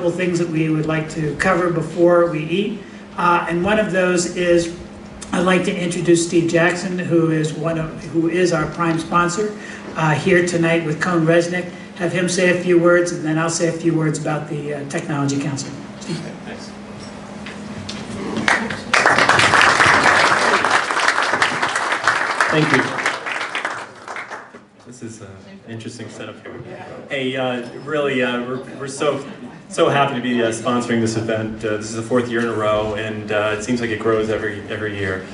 couple of things that we would like to cover before we eat. And one of those is I'd like to introduce Steve Jackson, who is our prime sponsor here tonight with CohnReznick. Have him say a few words, and then I'll say a few words about the Technology Council. Steve. Thanks. Thank you. This is an interesting setup here. Hey, really, we're so happy to be sponsoring this event. This is the 4th year in a row, and it seems like it grows every year.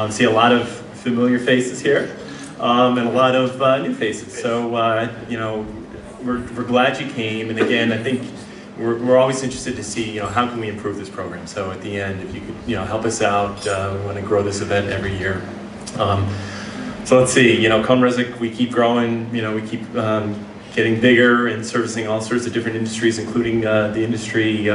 See a lot of familiar faces here, and a lot of new faces. So, you know, we're glad you came. And again, I think we're always interested to see, you know, how can we improve this program. So at the end, if you could, you know, help us out, we want to grow this event every year. So let's see, you know, CohnReznick, we keep growing, you know, we keep getting bigger and servicing all sorts of different industries, including the industry,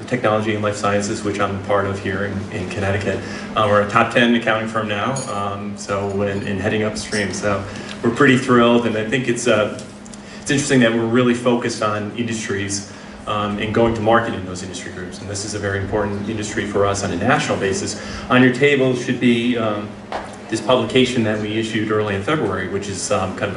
technology and life sciences, which I'm part of here in Connecticut. We're a top 10 accounting firm now, and heading upstream. So we're pretty thrilled, and I think it's interesting that we're really focused on industries and going to market in those industry groups. And this is a very important industry for us on a national basis. On your table should be this publication that we issued early in February, which is kind of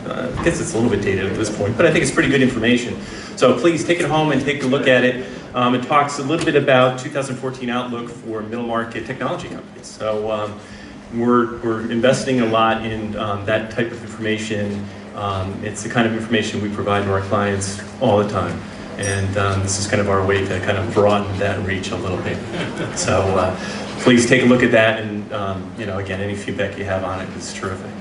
I guess it's a little bit dated at this point, but I think it's pretty good information. So please take it home and take a look at it. It talks a little bit about 2014 outlook for middle market technology companies. So we're investing a lot in that type of information. It's the kind of information we provide to our clients all the time. And this is kind of our way to kind of broaden that reach a little bit. So please take a look at that, and you know, again, any feedback you have on it is terrific.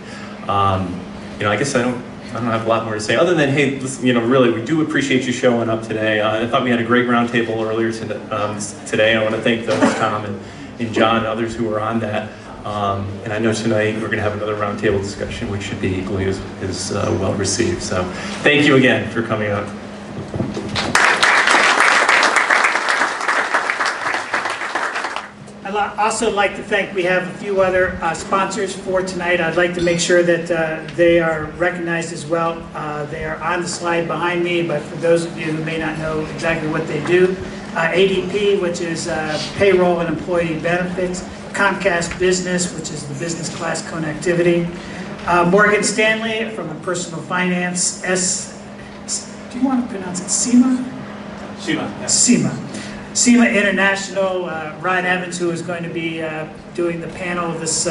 You know, I guess I don't have a lot more to say other than, hey, listen, you know, really, we do appreciate you showing up today. I thought we had a great roundtable earlier today. I want to thank those, Tom and John and others who were on that. And I know tonight we're going to have another roundtable discussion, which should be equally as well received. So thank you again for coming out. I'd also like to thank, we have a few other sponsors for tonight. I'd like to make sure that they are recognized as well. They are on the slide behind me, but for those of you who may not know exactly what they do, ADP, which is payroll and employee benefits, Comcast Business, which is the business class connectivity, Morgan Stanley from the personal finance, do you want to pronounce it SEMA? SEMA. Yeah. SEMA. SEMA International, Ryan Evans, who is going to be doing the panel of this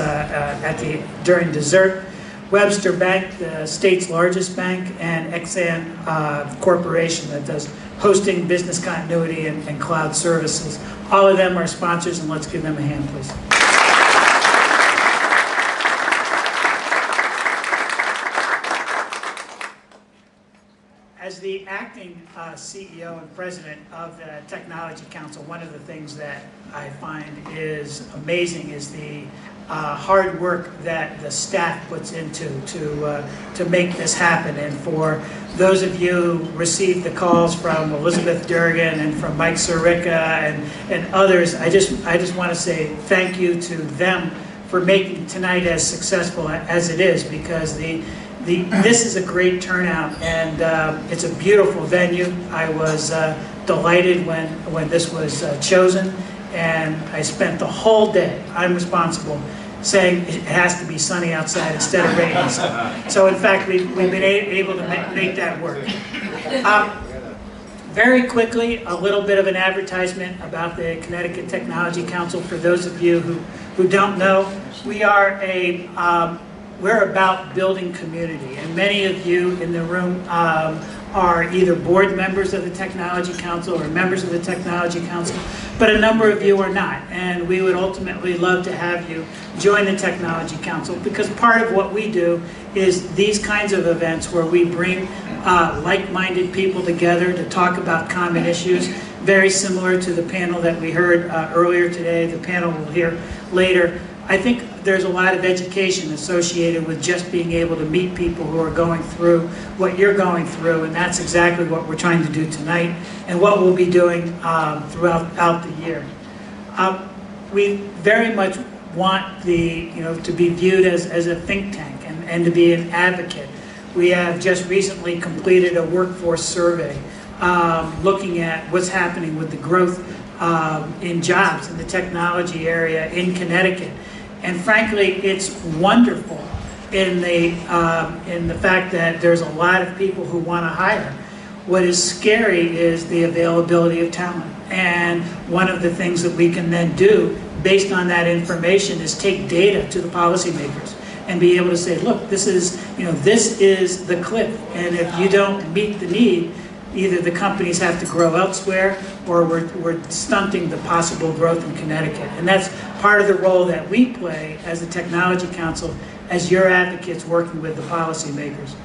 during dessert, Webster Bank, the state's largest bank, and Exxon Corporation that does hosting, business continuity, and cloud services. All of them are sponsors, and let's give them a hand, please. As the acting CEO and president of the Technology Council, one of the things that I find is amazing is the hard work that the staff puts into to make this happen. And for those of you who received the calls from Elizabeth Durgan and from Mike Sirica and others, I just want to say thank you to them for making tonight as successful as it is, because this is a great turnout, and it's a beautiful venue. I was delighted when this was chosen, and I spent the whole day, I'm responsible, saying it has to be sunny outside instead of raining. So in fact, we've been able to make that work. Very quickly, a little bit of an advertisement about the Connecticut Technology Council. For those of you who don't know, we're about building community, and many of you in the room are either board members of the Technology Council or members of the Technology Council, but a number of you are not, and we would ultimately love to have you join the Technology Council, because part of what we do is these kinds of events where we bring like-minded people together to talk about common issues, very similar to the panel that we heard earlier today, the panel we'll hear later. I think there's a lot of education associated with just being able to meet people who are going through what you're going through, and that's exactly what we're trying to do tonight and what we'll be doing throughout the year. We very much want to be viewed as a think tank and to be an advocate. We have just recently completed a workforce survey looking at what's happening with the growth in jobs in the technology area in Connecticut. And frankly, it's wonderful in the fact that there's a lot of people who want to hire. What is scary is the availability of talent. And one of the things that we can then do based on that information is take data to the policymakers and be able to say, look, this is the cliff. And if you don't meet the need, either the companies have to grow elsewhere or we're stunting the possible growth in Connecticut. And that's part of the role that we play as the Technology Council, as your advocates working with the policymakers.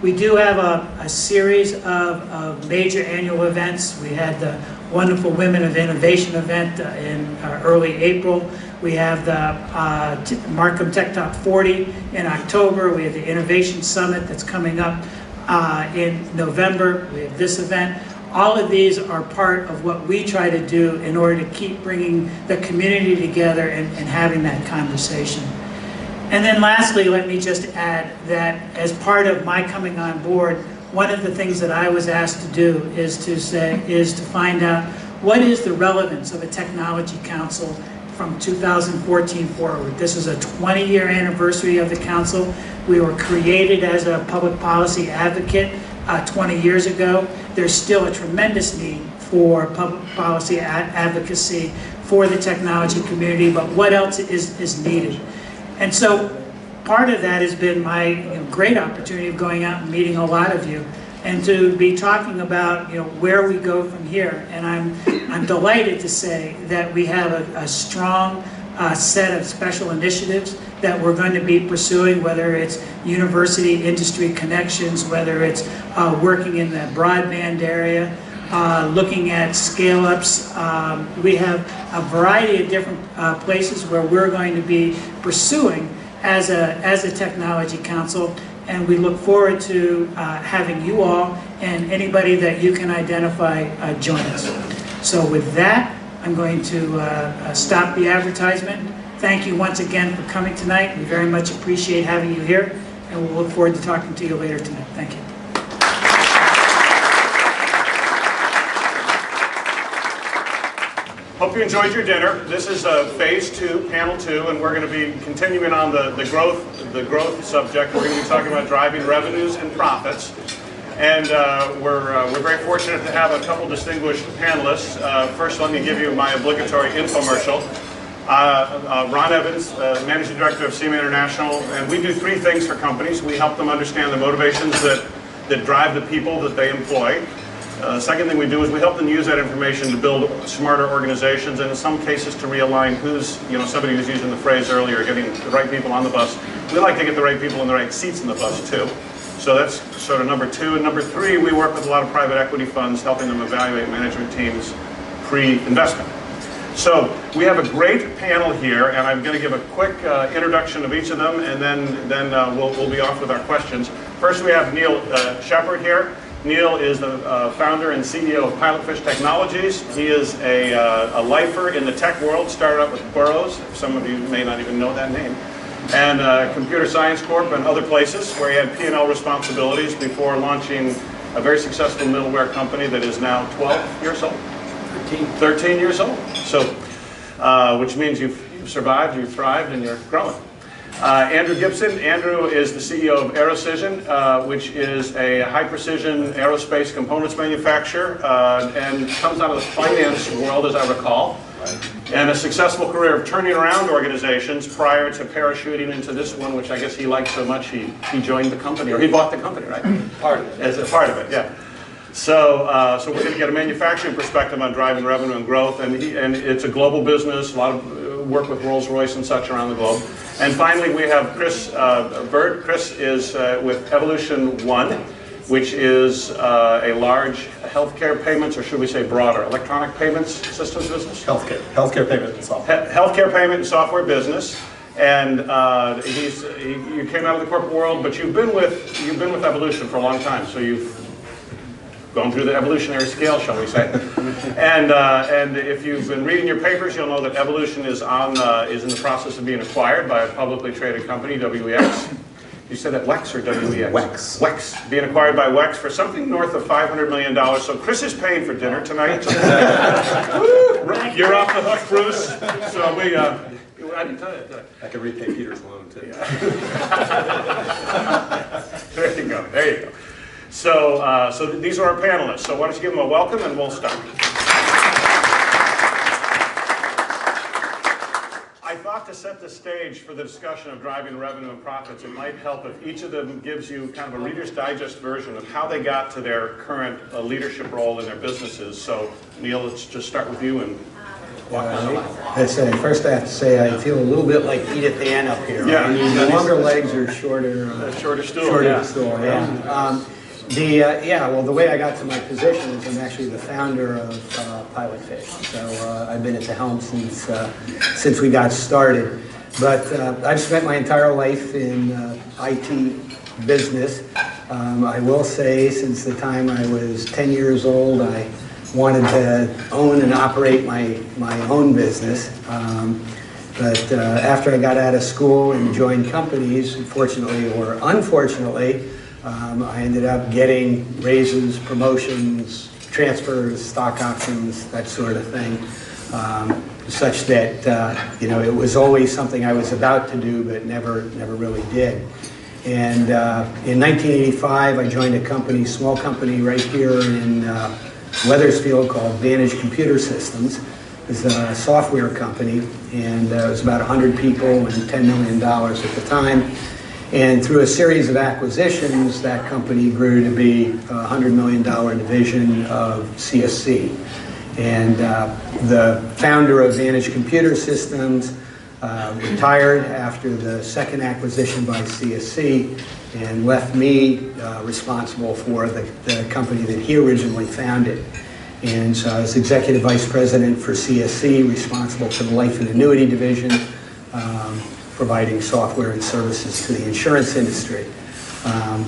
We do have a series of major annual events. We had the wonderful Women of Innovation event in early April. We have the Markham Tech Top 40 in October. We have the Innovation Summit that's coming up in November. We have this event. All of these are part of what we try to do in order to keep bringing the community together and having that conversation. And then lastly, let me just add that as part of my coming on board, one of the things that I was asked to do is to find out what is the relevance of a technology council from 2014 forward. This is a 20-year anniversary of the council. We were created as a public policy advocate 20 years ago. There's still a tremendous need for public policy advocacy for the technology community, but what else is needed? And so part of that has been my great opportunity of going out and meeting a lot of you and to be talking about where we go from here. And I'm delighted to say that we have a strong set of special initiatives that we're going to be pursuing, whether it's university industry connections, whether it's working in the broadband area, looking at scale-ups. We have a variety of different places where we're going to be pursuing as a technology council, and we look forward to having you all and anybody that you can identify join us. So with that, I'm going to stop the advertisement. Thank you once again for coming tonight. We very much appreciate having you here, and we'll look forward to talking to you later tonight. Thank you. Hope you enjoyed your dinner. This is phase 2, panel 2, and we're going to be continuing on the growth subject. We're going to be talking about driving revenues and profits. And we're very fortunate to have a couple distinguished panelists. First, let me give you my obligatory infomercial. Ron Evans, Managing Director of SEMA International, and we do 3 things for companies. We help them understand the motivations that drive the people that they employ. Second thing we do is we help them use that information to build smarter organizations, and in some cases to realign who's, somebody was using the phrase earlier, getting the right people on the bus. We like to get the right people in the right seats in the bus too. So that's sort of number 2. And number 3, we work with a lot of private equity funds, helping them evaluate management teams pre-investment. So we have a great panel here, and I'm going to give a quick introduction of each of them, and then we'll be off with our questions. First, we have Neil Shepard here. Neil is the founder and CEO of Pilotfish Technologies. He is a lifer in the tech world, started out with Burroughs. Some of you may not even know that name. And Computer Science Corp and other places where he had P&L responsibilities before launching a very successful middleware company that is now 12 years old. 13 years old. So, which means you've survived, you've thrived, and you're growing. Andrew Gibson. Andrew is the CEO of Aerocision, which is a high-precision aerospace components manufacturer, and comes out of the finance world, as I recall, and a successful career of turning around organizations prior to parachuting into this one, which I guess he liked so much he joined the company, or he bought the company, right? Part of it. As a part of it, yeah. So, so we're going to get a manufacturing perspective on driving revenue and growth, and it's a global business, a lot of work with Rolls-Royce and such around the globe. And finally, we have Chris Bird. Chris is with Evolution One, which is a large healthcare payments, or should we say broader, electronic payments systems business? Healthcare payment and software. Healthcare payment and software business. And you came out of the corporate world, but you've been with Evolution for a long time, so you've gone through the evolutionary scale, shall we say. And if you've been reading your papers, you'll know that Evolution is in the process of being acquired by a publicly traded company, WEX. You said at Wex or WEX? Wex. Wex, being acquired by Wex for something north of $500 million. So Chris is paying for dinner tonight. You're off the hook, Bruce. So I didn't tell you, did I? I can repay Peter's loan too. There you go, there you go. So these are our panelists. So why don't you give them a welcome and we'll start. I thought to set the stage for the discussion of driving revenue and profits, it might help if each of them gives you kind of a Reader's Digest version of how they got to their current leadership role in their businesses. So Neil, let's just start with you and walk us along. First I have to say I feel a little bit like Edith Ann up here. Yeah. I need longer legs or shorter Shorter stool. shorter stool. Yeah. Well, the way I got to my position is I'm actually the founder of Pilot Fish. So I've been at the helm since we got started. But I've spent my entire life in IT business. I will say since the time I was 10 years old, I wanted to own and operate my own business. But after I got out of school and joined companies, fortunately or unfortunately, I ended up getting raises, promotions, transfers, stock options, that sort of thing, such that it was always something I was about to do, but never really did. And in 1985, I joined a small company right here in Wethersfield called Vantage Computer Systems. It's a software company, and it was about 100 people and $10 million at the time. And through a series of acquisitions, that company grew to be a $100 million division of CSC. And the founder of Vantage Computer Systems retired after the second acquisition by CSC and left me responsible for the company that he originally founded. And so I was executive vice president for CSC, responsible for the life and annuity division, providing software and services to the insurance industry.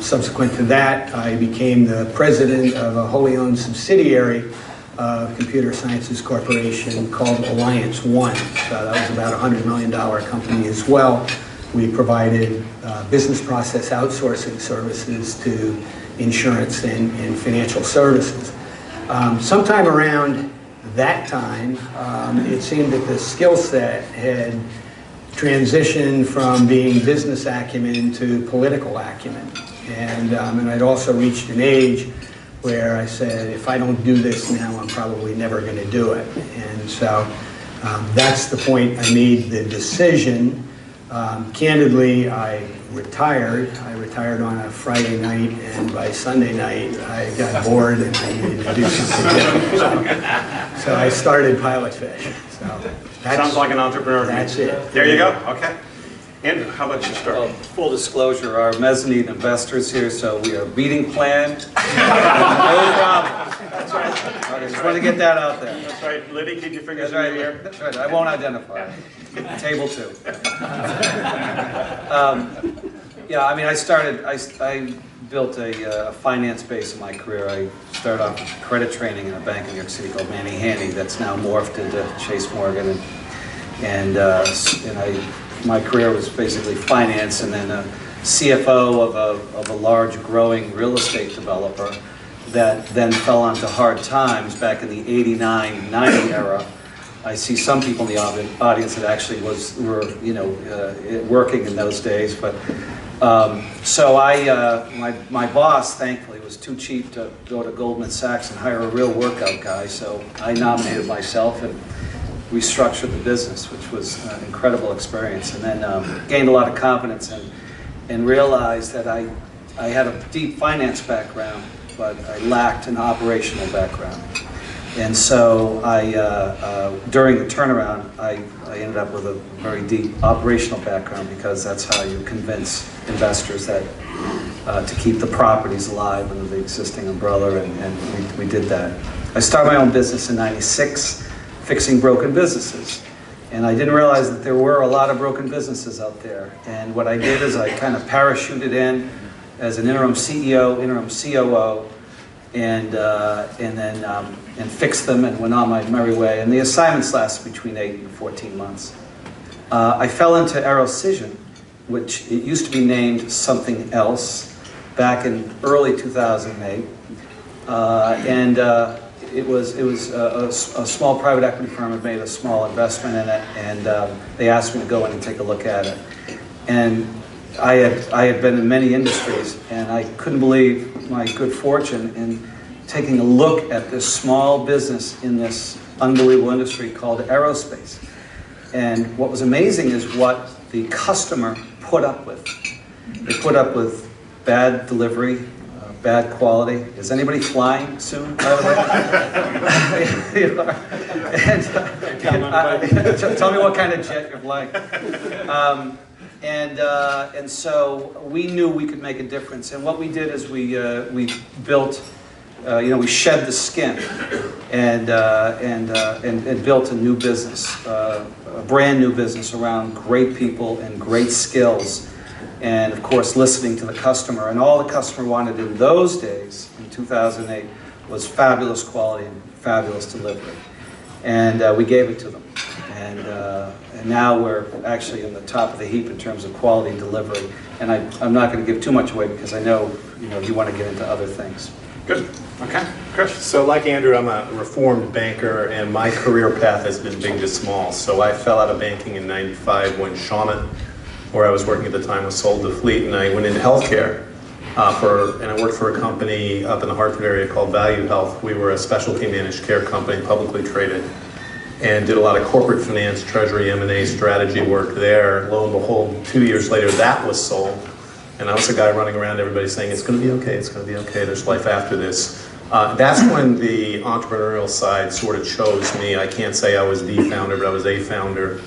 Subsequent to that, I became the president of a wholly owned subsidiary of Computer Sciences Corporation called Alliance One. So that was about a $100 million company as well. We provided business process outsourcing services to insurance and financial services. Sometime around that time, it seemed that the skill set had transitioned from being business acumen to political acumen. And I'd also reached an age where I said, if I don't do this now, I'm probably never going to do it. And so that's the point I made the decision. Candidly, I retired. I retired on a Friday night, and by Sunday night, I got bored and I needed to do something different. So I started Pilot Fish. So Sounds like an entrepreneur. That's it. There you go. Okay. Andrew, how about you start? Full disclosure, our mezzanine investors here, so we are meeting plan. No problem. That's right. I just want to get that out there. That's right. Liddy, keep your fingers That's in your right. ear. That's right. I won't identify. Table 2. Yeah, I mean, I built a finance base in my career. I started off with credit training in a bank in New York City called Manny Hanny that's now morphed into Chase Morgan. And my career was basically finance, and then a CFO of a large growing real estate developer that then fell onto hard times back in the 89, 90 era. I see some people in the audience that actually were working in those days, but so my boss thankfully was too cheap to go to Goldman Sachs and hire a real workout guy, so I nominated myself and restructured the business, which was an incredible experience, and then gained a lot of confidence and realized that I had a deep finance background, but I lacked an operational background. And so during the turnaround, I ended up with a very deep operational background, because that's how you convince investors that to keep the properties alive under the existing umbrella, and we did that. I started my own business in '96, fixing broken businesses. And I didn't realize that there were a lot of broken businesses out there. And what I did is I kind of parachuted in as an interim CEO, interim COO, and fixed them and went on my merry way. And the assignments lasted between 8 and 14 months. I fell into Aerocision which it used to be named something else back in early 2008. It was a small private equity firm had made a small investment in it, and they asked me to go in and take a look at it. And I had been in many industries, and I couldn't believe my good fortune in taking a look at this small business in this unbelievable industry called aerospace. And what was amazing is what the customer put up with. They put up with bad delivery, bad quality. Is anybody flying soon, by the way? You are. Tell me what kind of jet you're flying. And so we knew we could make a difference. And what we did is we built, we shed the skin and built a new business, a brand new business around great people and great skills. And of course, listening to the customer. And all the customer wanted in those days, in 2008, was fabulous quality and fabulous delivery. And we gave it to them. And now we're actually in the top of the heap in terms of quality and delivery. And I'm not going to give too much away because I know you want to get into other things. Good. Okay. Chris? So like Andrew, I'm a reformed banker, and my career path has been big to small. So I fell out of banking in '95 when Shawmut, where I was working at the time, was sold to Fleet, and I went into healthcare. And I worked for a company up in the Hartford area called Value Health. We were a specialty managed care company, publicly traded, and did a lot of corporate finance, treasury, M&A strategy work there. Lo and behold, 2 years later, that was sold. And I was the guy running around, everybody saying, it's going to be okay, it's going to be okay, there's life after this. That's when the entrepreneurial side sort of chose me. I can't say I was the founder, but I was a founder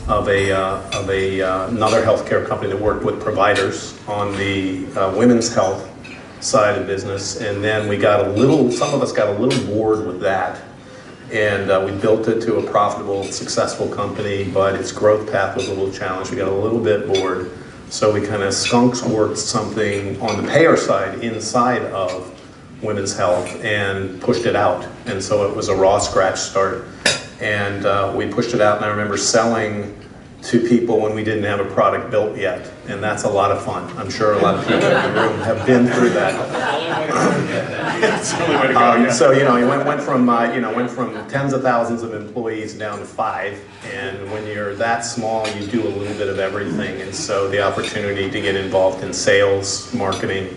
of another healthcare company that worked with providers on the women's health side of business. And then we got some of us got a little bored with that. And we built it to a profitable, successful company, but its growth path was a little challenged. We got a little bit bored. So we kind of skunk-worked something on the payer side inside of women's health and pushed it out. And so it was a raw scratch start. And we pushed it out, and I remember selling to people when we didn't have a product built yet. And that's a lot of fun. I'm sure a lot of people in the room have been through that. That's the only way to go, yeah. So, you went from tens of thousands of employees down to 5. And when you're that small, you do a little bit of everything. And so the opportunity to get involved in sales, marketing,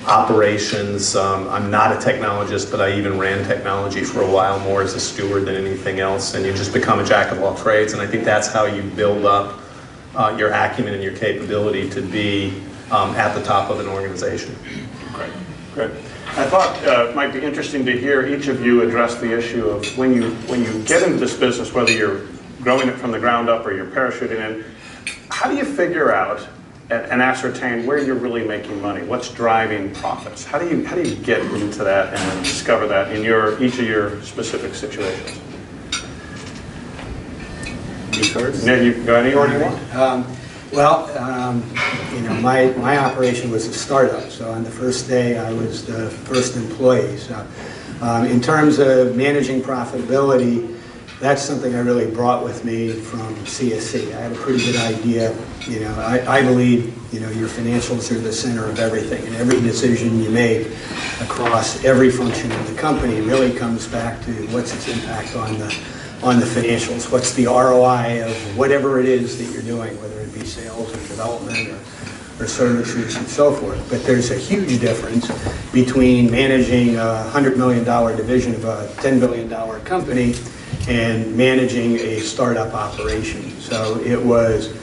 operations. I'm not a technologist, but I even ran technology for a while, more as a steward than anything else. And you just become a jack of all trades. And I think that's how you build up your acumen and your capability to be at the top of an organization. Great. Good. I thought it might be interesting to hear each of you address the issue of when you get into this business, whether you're growing it from the ground up or you're parachuting in, how do you figure out and ascertain where you're really making money? What's driving profits? How do you get into that and discover that in each of your specific situations? You first? Yeah, you go any order you want. My operation was a startup. So on the first day, I was the first employee. So in terms of managing profitability, that's something I really brought with me from CSC. I had a pretty good idea. I believe, your financials are the center of everything, and every decision you make across every function of the company really comes back to what's its impact on the financials. What's the ROI of whatever it is that you're doing, whether it be sales or development or services and so forth. But there's a huge difference between managing a $100 million division of a $10 billion company and managing a startup operation. So it was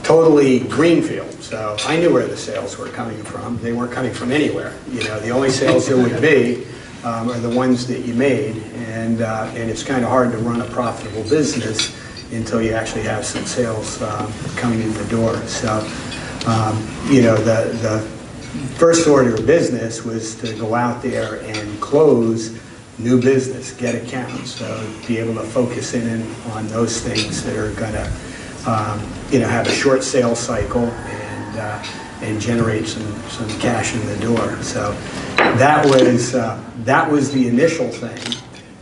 totally greenfield. So I knew where the sales were coming from. They weren't coming from anywhere. The only sales there would be are the ones that you made, and it's kind of hard to run a profitable business until you actually have some sales coming in the door. So the first order of business was to go out there and close new business, get accounts, so be able to focus in on those things that are going to, have a short sales cycle and generate some cash in the door. So that was the initial thing.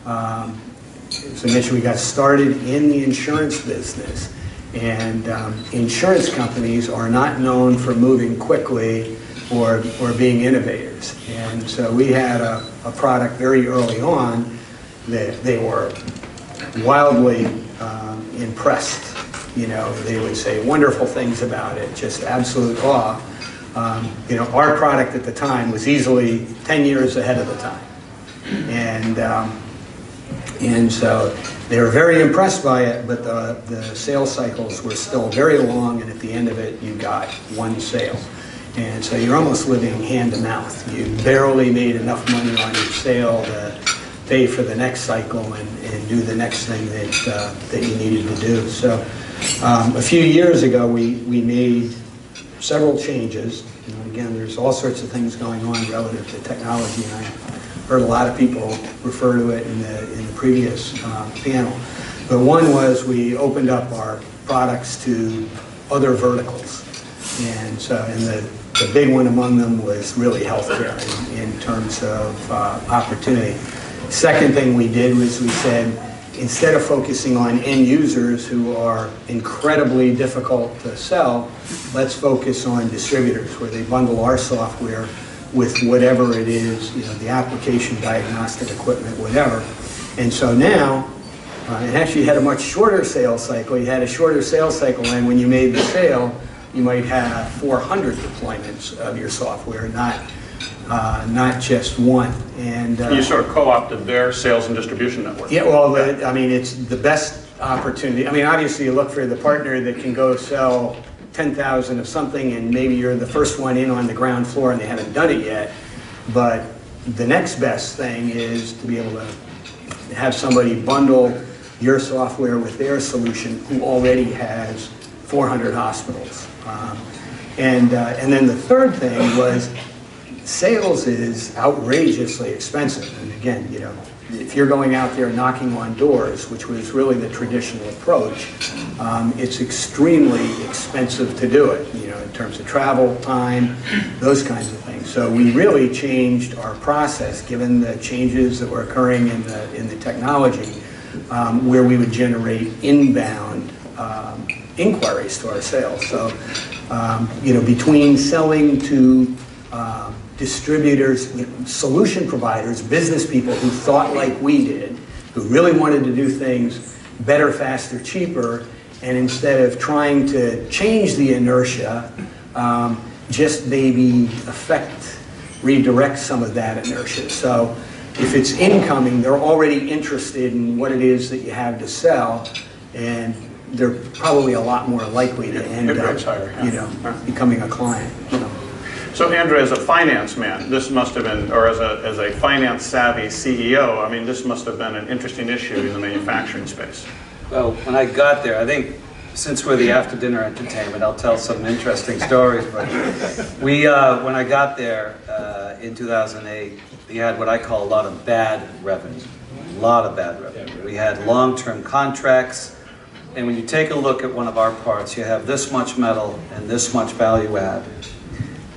As I mentioned, we got started in the insurance business, And insurance companies are not known for moving quickly or being innovators. And so we had a product very early on that they were wildly impressed. You know, they would say wonderful things about it, just absolute awe. You know, our product at the time was easily 10 years ahead of the time. And so they were very impressed by it, but the sales cycles were still very long, and at the end of it, you got one sale. And so you're almost living hand to mouth. You barely made enough money on your sale to pay for the next cycle and do the next thing that you needed to do. So a few years ago, we made several changes. You know, again, there's all sorts of things going on relative to technology, and I heard a lot of people refer to it in the previous panel. But one was we opened up our products to other verticals. And so, and the big one among them was really healthcare in terms of opportunity. Second thing we did was we said, instead of focusing on end users who are incredibly difficult to sell, let's focus on distributors where they bundle our software with whatever it is, you know, the application, diagnostic equipment, whatever. And so now, it actually had a much shorter sales cycle. You had a shorter sales cycle, and when you made the sale, you might have 400 deployments of your software, not just one. And You sort of co-opted their sales and distribution network. yeah, well, I mean, it's the best opportunity. I mean, obviously, you look for the partner that can go sell 10,000 of something, and maybe you're the first one in on the ground floor and they haven't done it yet. But the next best thing is to be able to have somebody bundle your software with their solution who already has 400 hospitals. And then the third thing was sales is outrageously expensive. And again, you know, if you're going out there knocking on doors, which was really the traditional approach, it's extremely expensive to do it, you know, in terms of travel, time, those kinds of things. So we really changed our process, given the changes that were occurring in the technology, where we would generate inbound inquiries to our sales. So, you know, between selling to distributors, you know, solution providers, business people who thought like we did, who really wanted to do things better, faster, cheaper, and instead of trying to change the inertia, just maybe redirect some of that inertia. So if it's incoming, they're already interested in what it is that you have to sell, and they're probably a lot more likely to end up, you know, becoming a client. You know. So Andrew, as a finance man, this must have been, or as a finance savvy CEO, I mean, this must have been an interesting issue in the manufacturing space. Well, when I got there, I think since we're the after dinner entertainment, I'll tell some interesting stories. But we, when I got there in 2008, we had what I call a lot of bad revenue. A lot of bad revenue. We had long-term contracts. And when you take a look at one of our parts, you have this much metal and this much value add.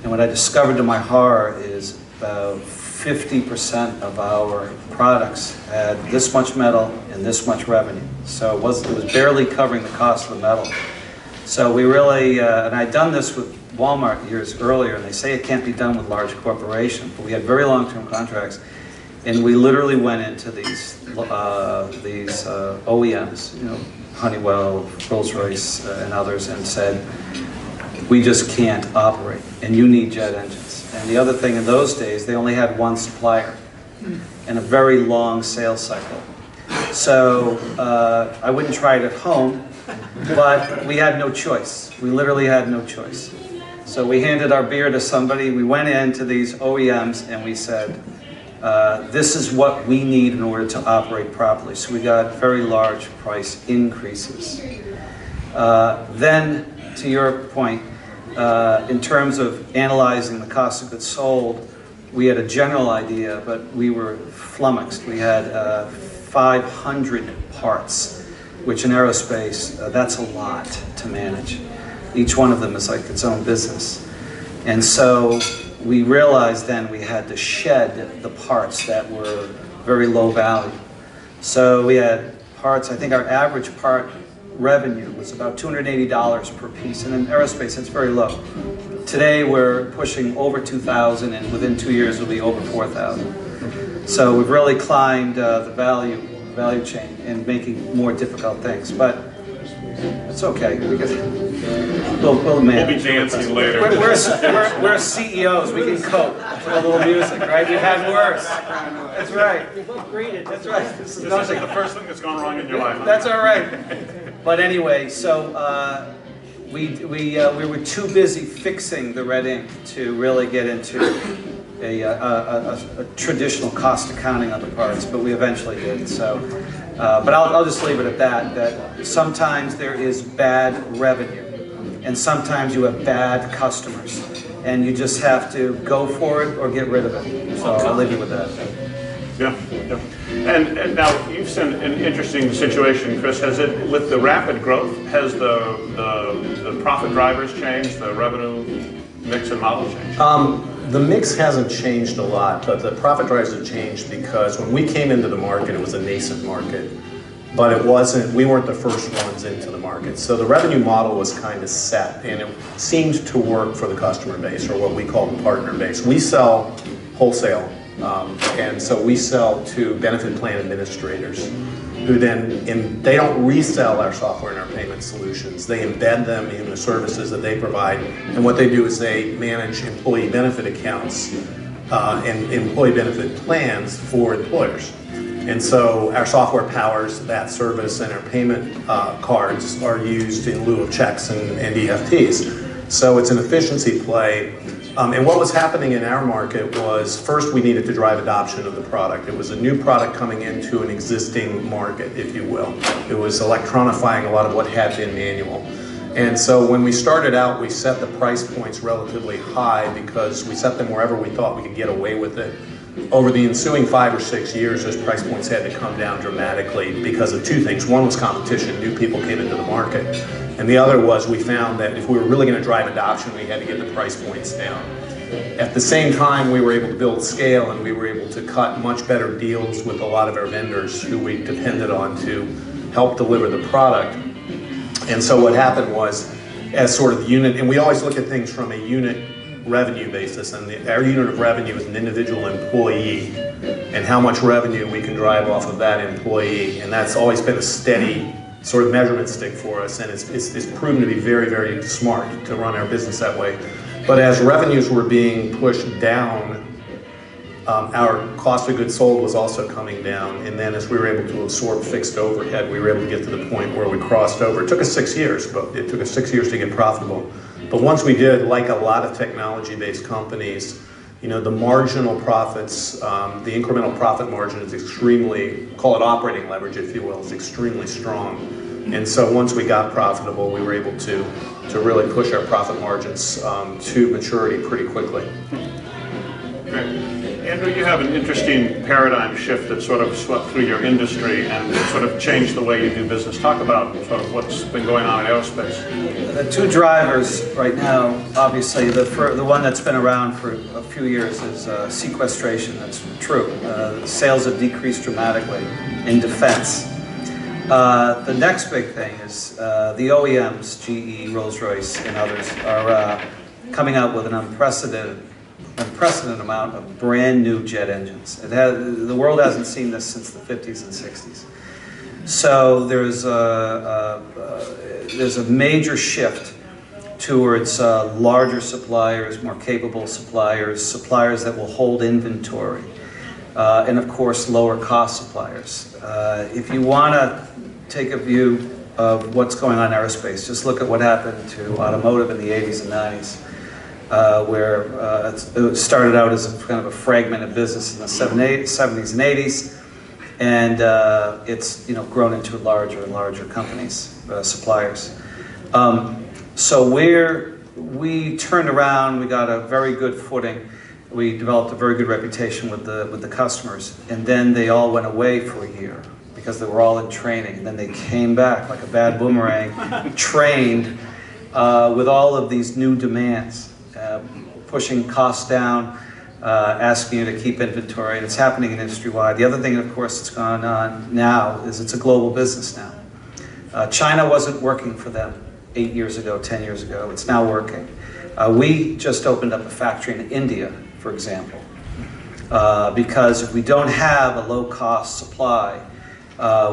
And what I discovered to my horror is about 50% of our products had this much metal and this much revenue. So it was barely covering the cost of the metal. So we really, and I'd done this with Walmart years earlier, and they say it can't be done with large corporations, but we had very long-term contracts. And we literally went into these OEMs, you know, Honeywell, Rolls-Royce, and others, and said, we just can't operate, and you need jet engines. And the other thing in those days, they only had one supplier and a very long sales cycle. So I wouldn't try it at home, but we had no choice. We literally had no choice. So we handed our beer to somebody, we went into these OEMs, and we said, this is what we need in order to operate properly. So we got very large price increases. Then, to your point, in terms of analyzing the cost of goods sold, we had a general idea, but we were flummoxed. We had 500 parts, which in aerospace, that's a lot to manage. Each one of them is like its own business. And so we realized then we had to shed the parts that were very low value. So we had parts, I think our average part revenue was about $280 per piece, and in aerospace it's very low. Today we're pushing over 2,000, and within 2 years it'll be over 4,000. So we've really climbed the value chain and making more difficult things, but it's okay. We'll manage. We'll be dancing later. We're CEOs. We can cope with a little music, right? We've had worse. That's right. That's right. This isn't the first thing that's gone wrong in your life. That's all right. But anyway, so we were too busy fixing the red ink to really get into a traditional cost accounting on the parts, but we eventually did. So, but I'll just leave it at that. That sometimes there is bad revenue, and sometimes you have bad customers, and you just have to go for it or get rid of it. So I'll leave you with that. Yeah, yeah. And now you've seen an interesting situation, Chris. Has it, with the rapid growth, has the profit drivers changed, the revenue mix and model changed? The mix hasn't changed a lot, but the profit drivers have changed because when we came into the market, it was a nascent market, but it wasn't, we weren't the first ones into the market. So the revenue model was kind of set, and it seemed to work for the customer base, or what we call the partner base. We sell wholesale, and so we sell to benefit plan administrators who then, they don't resell our software and our payment solutions. They embed them in the services that they provide, and what they do is they manage employee benefit accounts and employee benefit plans for employers. And so our software powers that service, and our payment cards are used in lieu of checks and EFTs. So it's an efficiency play. And what was happening in our market was, first we needed to drive adoption of the product. It was a new product coming into an existing market, if you will. It was electronifying a lot of what had been manual. And so when we started out, we set the price points relatively high because we set them wherever we thought we could get away with it. Over the ensuing 5 or 6 years, those price points had to come down dramatically because of two things. One was competition, new people came into the market. And the other was, we found that if we were really going to drive adoption, we had to get the price points down. At the same time, we were able to build scale, and we were able to cut much better deals with a lot of our vendors who we depended on to help deliver the product. And so what happened was, as sort of unit, and we always look at things from a unit revenue basis, and our unit of revenue is an individual employee and how much revenue we can drive off of that employee, and that's always been a steady sort of measurement stick for us, and it's proven to be very, very smart to run our business that way. But as revenues were being pushed down, our cost of goods sold was also coming down, and then as we were able to absorb fixed overhead, we were able to get to the point where we crossed over. It took us 6 years, but it took us 6 years to get profitable. But once we did, like a lot of technology-based companies, you know, the marginal profits, the incremental profit margin is extremely, call it operating leverage, if you will, is extremely strong. And so once we got profitable, we were able to really push our profit margins to maturity pretty quickly. Great. Andrew, you have an interesting paradigm shift that sort of swept through your industry and sort of changed the way you do business. Talk about sort of what's been going on in aerospace. The two drivers right now, obviously, the one that's been around for a few years is sequestration. That's true. Sales have decreased dramatically in defense. The next big thing is the OEMs, GE, Rolls-Royce, and others, are coming out with an unprecedented amount of brand new jet engines. The world hasn't seen this since the 50s and 60s. So there's a major shift towards larger suppliers, more capable suppliers, suppliers that will hold inventory, and of course lower cost suppliers. If you want to take a view of what's going on in aerospace, just look at what happened to automotive in the 80s and 90s. Where it started out as a kind of a fragmented business in the 70s and 80s, and it's grown into larger and larger companies, suppliers. So we turned around, we got a very good footing, we developed a very good reputation with the customers, and then they all went away for a year because they were all in training, and then they came back like a bad boomerang, trained with all of these new demands. Pushing costs down, asking you to keep inventory, and it's happening industry-wide. The other thing, of course, that's gone on now is it's a global business now. China wasn't working for them 8 years ago, 10 years ago. It's now working. We just opened up a factory in India, for example, because if we don't have a low-cost supply,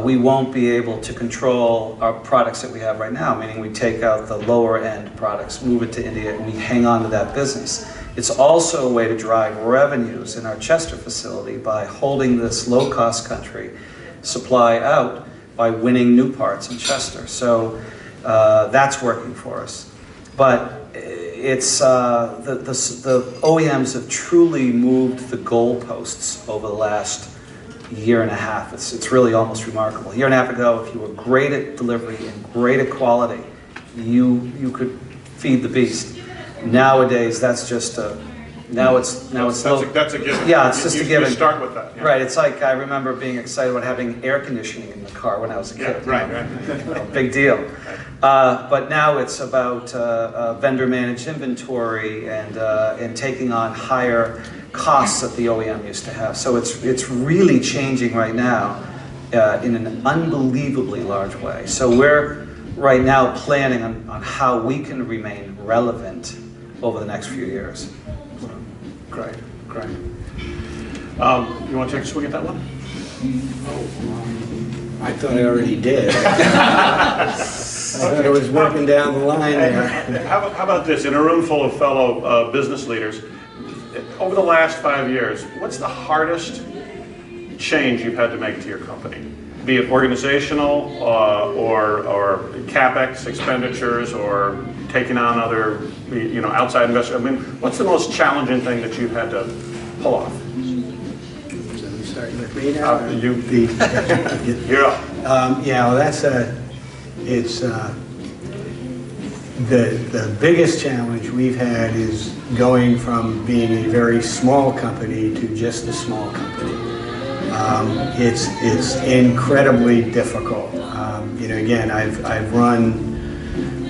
we won't be able to control our products that we have right now, meaning we take out the lower-end products, move it to India, and we hang on to that business. It's also a way to drive revenues in our Chester facility by holding this low-cost country supply out by winning new parts in Chester. So that's working for us. But it's the OEMs have truly moved the goalposts over the last year and a half. It's really almost remarkable. A year and a half ago, if you were great at delivery and great at quality, you could feed the beast. Nowadays, that's just a that's a given. Yeah, it's just a given. You start with that. Yeah. Right. It's like I remember being excited about having air conditioning in the car when I was a kid. Yeah, right. Big deal. But now it's about vendor managed inventory and taking on higher costs that the OEM used to have. So it's really changing right now in an unbelievably large way. So we're right now planning on how we can remain relevant over the next few years. Great. You want to take a swing at that one? I thought I already did. I thought I was working down the line there. How about this? In a room full of fellow business leaders, over the last 5 years, what's the hardest change you've had to make to your company? Be it organizational or CapEx expenditures or taking on other outside investors. I mean, what's the most challenging thing that you've had to pull off? So you starting with me now? You're up. Yeah, well, the biggest challenge we've had is going from being a very small company to just a small company. It's incredibly difficult. Again, I've run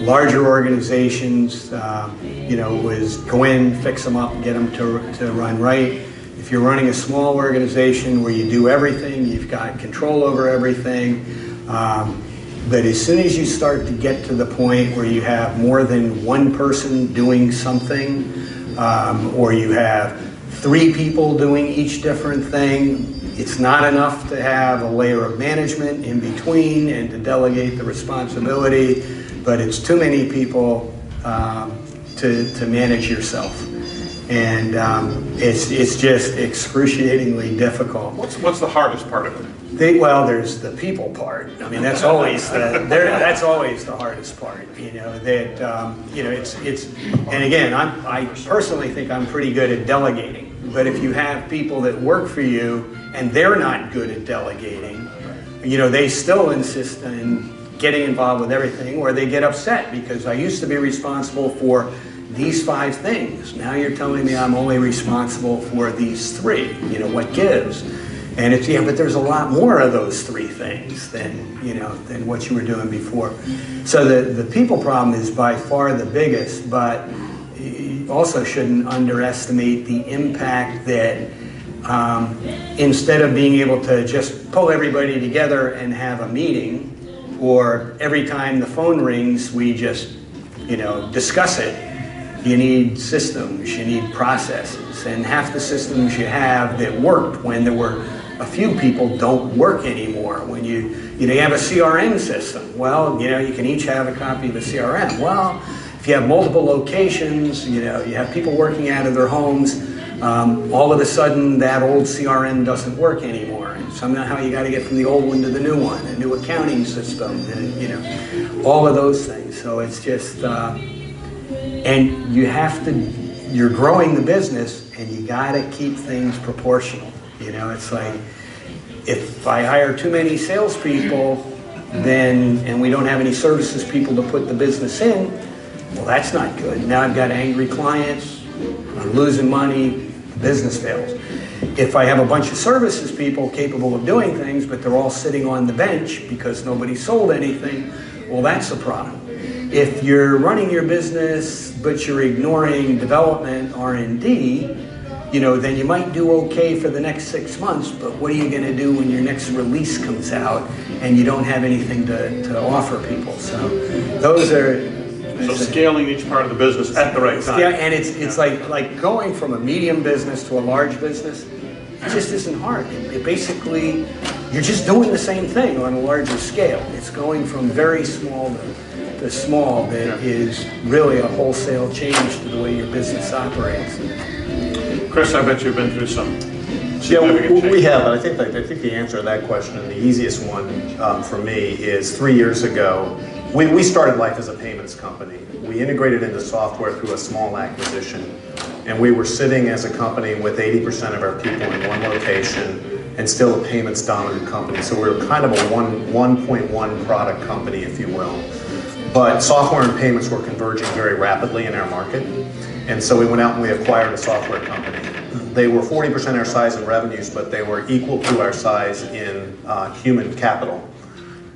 larger organizations. Was go in, fix them up, get them to run right. If you're running a small organization where you do everything, you've got control over everything. But as soon as you start to get to the point where you have more than one person doing something, or you have 3 people doing each different thing, it's not enough to have a layer of management in between and to delegate the responsibility, but it's too many people to manage yourself. And it's just excruciatingly difficult. What's the hardest part of it? There's the people part. I mean, that's always that's always the hardest part. And again, I personally think I'm pretty good at delegating. But if you have people that work for you and they're not good at delegating, they still insist on getting involved with everything, or they get upset because I used to be responsible for these 5 things. Now you're telling me I'm only responsible for these 3. What gives? And it's, but there's a lot more of those 3 things than what you were doing before. So the people problem is by far the biggest, but you also shouldn't underestimate the impact that instead of being able to just pull everybody together and have a meeting, or every time the phone rings, we just, discuss it. You need systems, you need processes, and half the systems you have that worked when there were a few people don't work anymore. When you have a CRM system, well, you can each have a copy of a CRM. Well, if you have multiple locations, you have people working out of their homes, all of a sudden that old CRM doesn't work anymore. And somehow you got to get from the old one to the new one, a new accounting system, and all of those things. So it's just, and you're growing the business, and you got to keep things proportional. It's like, if I hire too many salespeople, and we don't have any services people to put the business in, well, that's not good. Now I've got angry clients, I'm losing money, the business fails. If I have a bunch of services people capable of doing things, but they're all sitting on the bench because nobody sold anything, well, that's a problem. If you're running your business, but you're ignoring development, R&D, then you might do okay for the next 6 months, but what are you going to do when your next release comes out and you don't have anything to offer people? So those are... So scaling each part of the business at the right time. Yeah, and it's like going from a medium business to a large business, it just isn't hard. It basically, you're just doing the same thing on a larger scale. It's going from very small to small that is really a wholesale change to the way your business operates. Chris, I bet you've been through some Yeah, significant we change. have, but I think the answer to that question, and the easiest one for me, is 3 years ago, we started life as a payments company. We integrated into software through a small acquisition, and we were sitting as a company with 80% of our people in one location and still a payments dominant company. So we were kind of a 1.1 product company, if you will. But software and payments were converging very rapidly in our market. And so we went out and we acquired a software company. They were 40% our size in revenues, but they were equal to our size in human capital.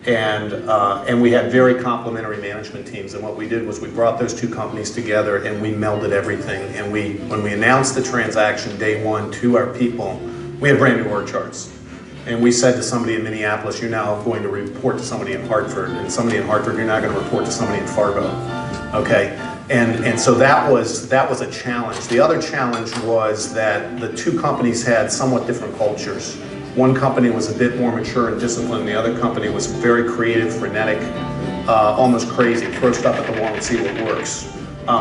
And we had very complementary management teams. And what we did was we brought those two companies together and we melded everything. And when we announced the transaction day one to our people, we had brand new org charts. And we said to somebody in Minneapolis, you're now going to report to somebody in Hartford, and somebody in Hartford, you're now going to report to somebody in Fargo. Okay? And so that was a challenge. The other challenge was that the two companies had somewhat different cultures. One company was a bit more mature and disciplined. The other company was very creative, frenetic, almost crazy. Throw stuff at the wall and see what works.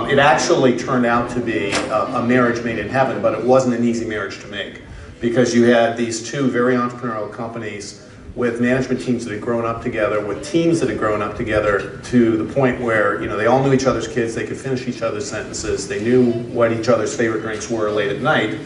It actually turned out to be a marriage made in heaven, but it wasn't an easy marriage to make, because you had these two very entrepreneurial companies with management teams that had grown up together, with teams that had grown up together to the point where they all knew each other's kids, they could finish each other's sentences, they knew what each other's favorite drinks were late at night,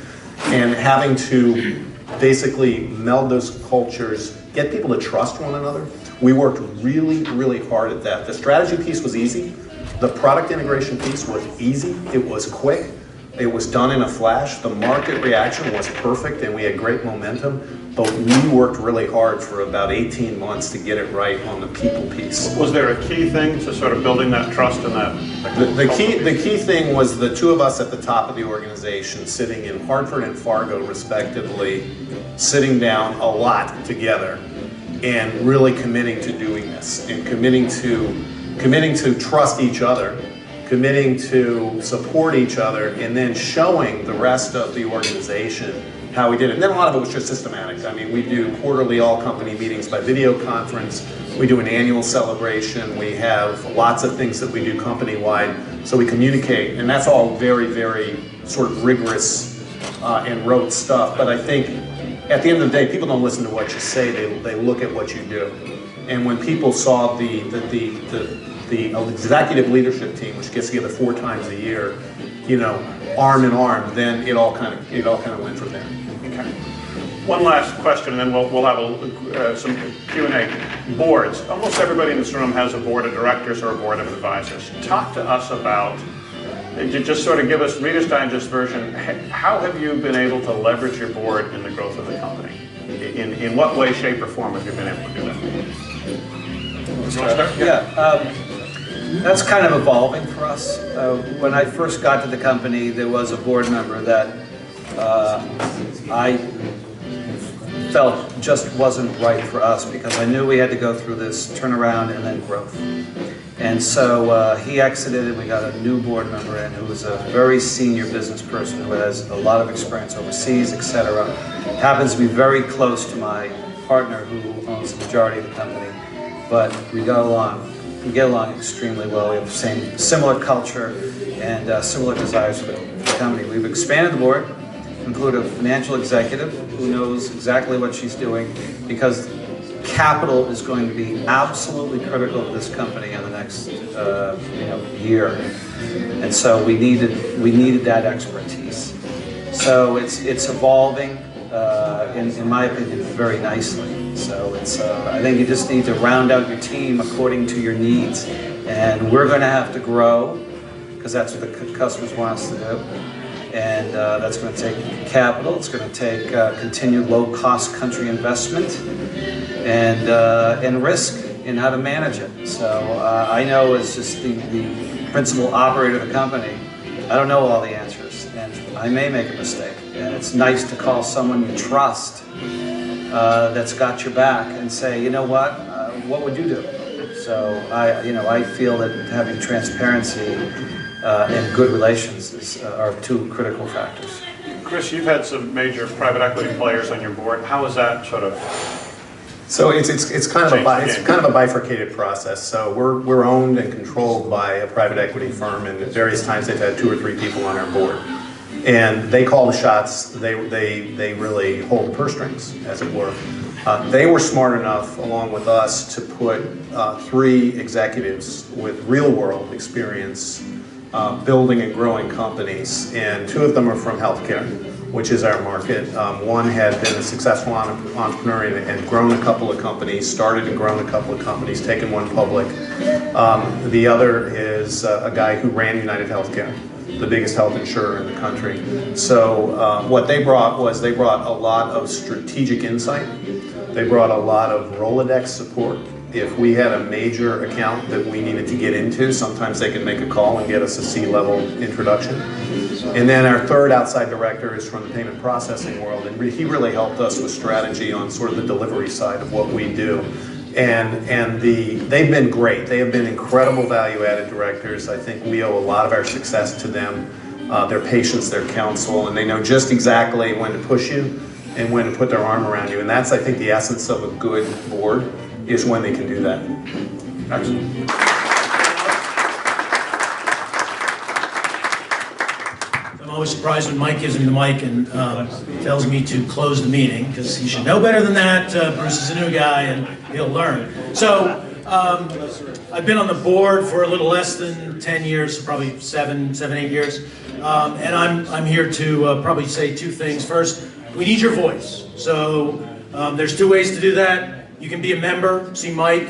and having to basically meld those cultures, get people to trust one another. We worked really, really hard at that. The strategy piece was easy. The product integration piece was easy. It was quick. It was done in a flash. The market reaction was perfect and we had great momentum, but we worked really hard for about 18 months to get it right on the people piece. Was there a key thing to sort of building that trust and that? The key thing was the two of us at the top of the organization sitting in Hartford and Fargo respectively, sitting down a lot together and really committing to doing this and committing to trust each other, committing to support each other, and then showing the rest of the organization how we did it. And then a lot of it was just systematic. I mean, we do quarterly all-company meetings by video conference. We do an annual celebration. We have lots of things that we do company-wide. So we communicate, and that's all very, very sort of rigorous and rote stuff. But I think at the end of the day, people don't listen to what you say, they look at what you do. And when people saw the executive leadership team, which gets together 4 times a year, arm in arm, then it all kind of went from there. Okay. One last question, and then we'll have some Q&A. Boards. Almost everybody in this room has a board of directors or a board of advisors. Talk to us about, just sort of give us Reader's Digest version, how have you been able to leverage your board in the growth of the company? In what way, shape, or form have you been able to do that? Yeah, that's kind of evolving for us. When I first got to the company, there was a board member that I felt just wasn't right for us because I knew we had to go through this turnaround and then growth. And so he exited and we got a new board member in who was a very senior business person who has a lot of experience overseas, etc. Happens to be very close to my partner who owns the majority of the company. But we get along extremely well. We have the similar culture and similar desires for the company. We've expanded the board, include a financial executive who knows exactly what she's doing, because capital is going to be absolutely critical to this company in the next year. And so we needed that expertise. So it's evolving, in my opinion, very nicely. So I think you just need to round out your team according to your needs. And we're going to have to grow, because that's what the customers want us to do. And that's going to take capital. It's going to take continued low-cost country investment and risk in how to manage it. So I know as just the principal operator of the company, I don't know all the answers. And I may make a mistake. And it's nice to call someone you trust that's got your back and say, you know what would you do? So I feel that having transparency and good relations are two critical factors. Chris, you've had some major private equity players on your board. How is that sort of? So it's kind of a bifurcated process. So we're owned and controlled by a private equity firm, and at various times they've had 2 or 3 people on our board, and they call the shots. They really hold the purse strings, as it were. They were smart enough, along with us, to put 3 executives with real world experience building and growing companies, and 2 of them are from healthcare, which is our market. One had been a successful entrepreneur and grown a couple of companies, started and grown a couple of companies, taken one public. The other is a guy who ran United Healthcare, the biggest health insurer in the country. So what they brought was a lot of strategic insight. They brought a lot of Rolodex support. If we had a major account that we needed to get into, sometimes they can make a call and get us a C-level introduction. And then our third outside director is from the payment processing world, and he really helped us with strategy on sort of the delivery side of what we do. And they've been great. They have been incredible value-added directors. I think we owe a lot of our success to them, their patience, their counsel, and they know just exactly when to push you and when to put their arm around you. And that's, I think, the essence of a good board, is when they can do that. Excellent. I'm always surprised when Mike gives me the mic and tells me to close the meeting, because he should know better than that. Bruce is a new guy and he'll learn. So I've been on the board for a little less than 10 years, probably 8 years. And I'm here to probably say 2 things. First, we need your voice. So there's 2 ways to do that. You can be a member, see Mike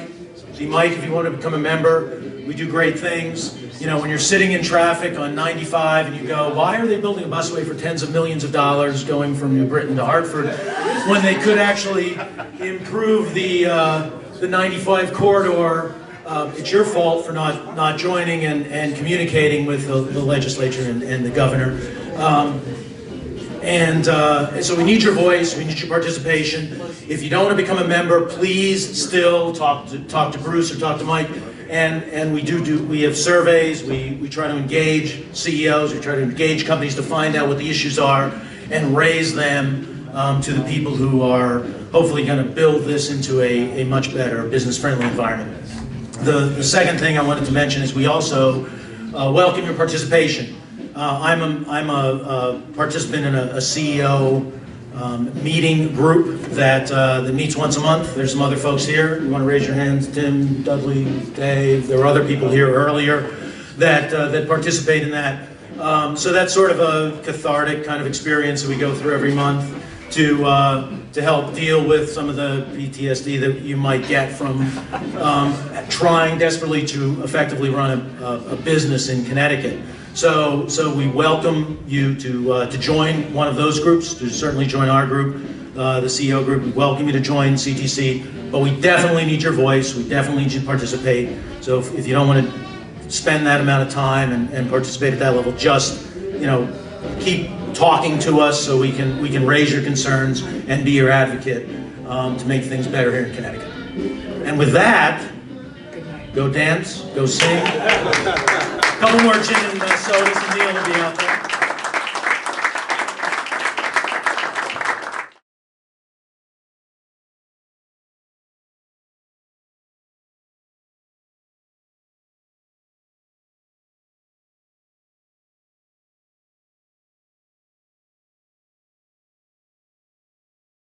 if you want to become a member. We do great things. You know, when you're sitting in traffic on 95 and you go, why are they building a busway for tens of millions of dollars going from New Britain to Hartford when they could actually improve the 95 corridor? It's your fault for not joining and communicating with the legislature and the governor. And so we need your voice, we need your participation. If you don't want to become a member, please still talk to Bruce or talk to Mike. And we have surveys, we try to engage CEOs, we try to engage companies to find out what the issues are and raise them to the people who are hopefully going to build this into a much better business-friendly environment. The second thing I wanted to mention is we also welcome your participation. I'm a participant in a CEO meeting group that meets once a month. There's some other folks here. You want to raise your hands? Tim, Dudley, Dave. There were other people here earlier that participate in that. So that's sort of a cathartic kind of experience that we go through every month to help deal with some of the PTSD that you might get from trying desperately to effectively run a business in Connecticut. So we welcome you to join one of those groups, to certainly join our group, the CEO group. We welcome you to join CTC, but we definitely need your voice. We definitely need you to participate. So if you don't want to spend that amount of time and participate at that level, just keep talking to us so we can raise your concerns and be your advocate to make things better here in Connecticut. And with that, go dance, go sing. A couple more gin and sodas, and Neil will be out there.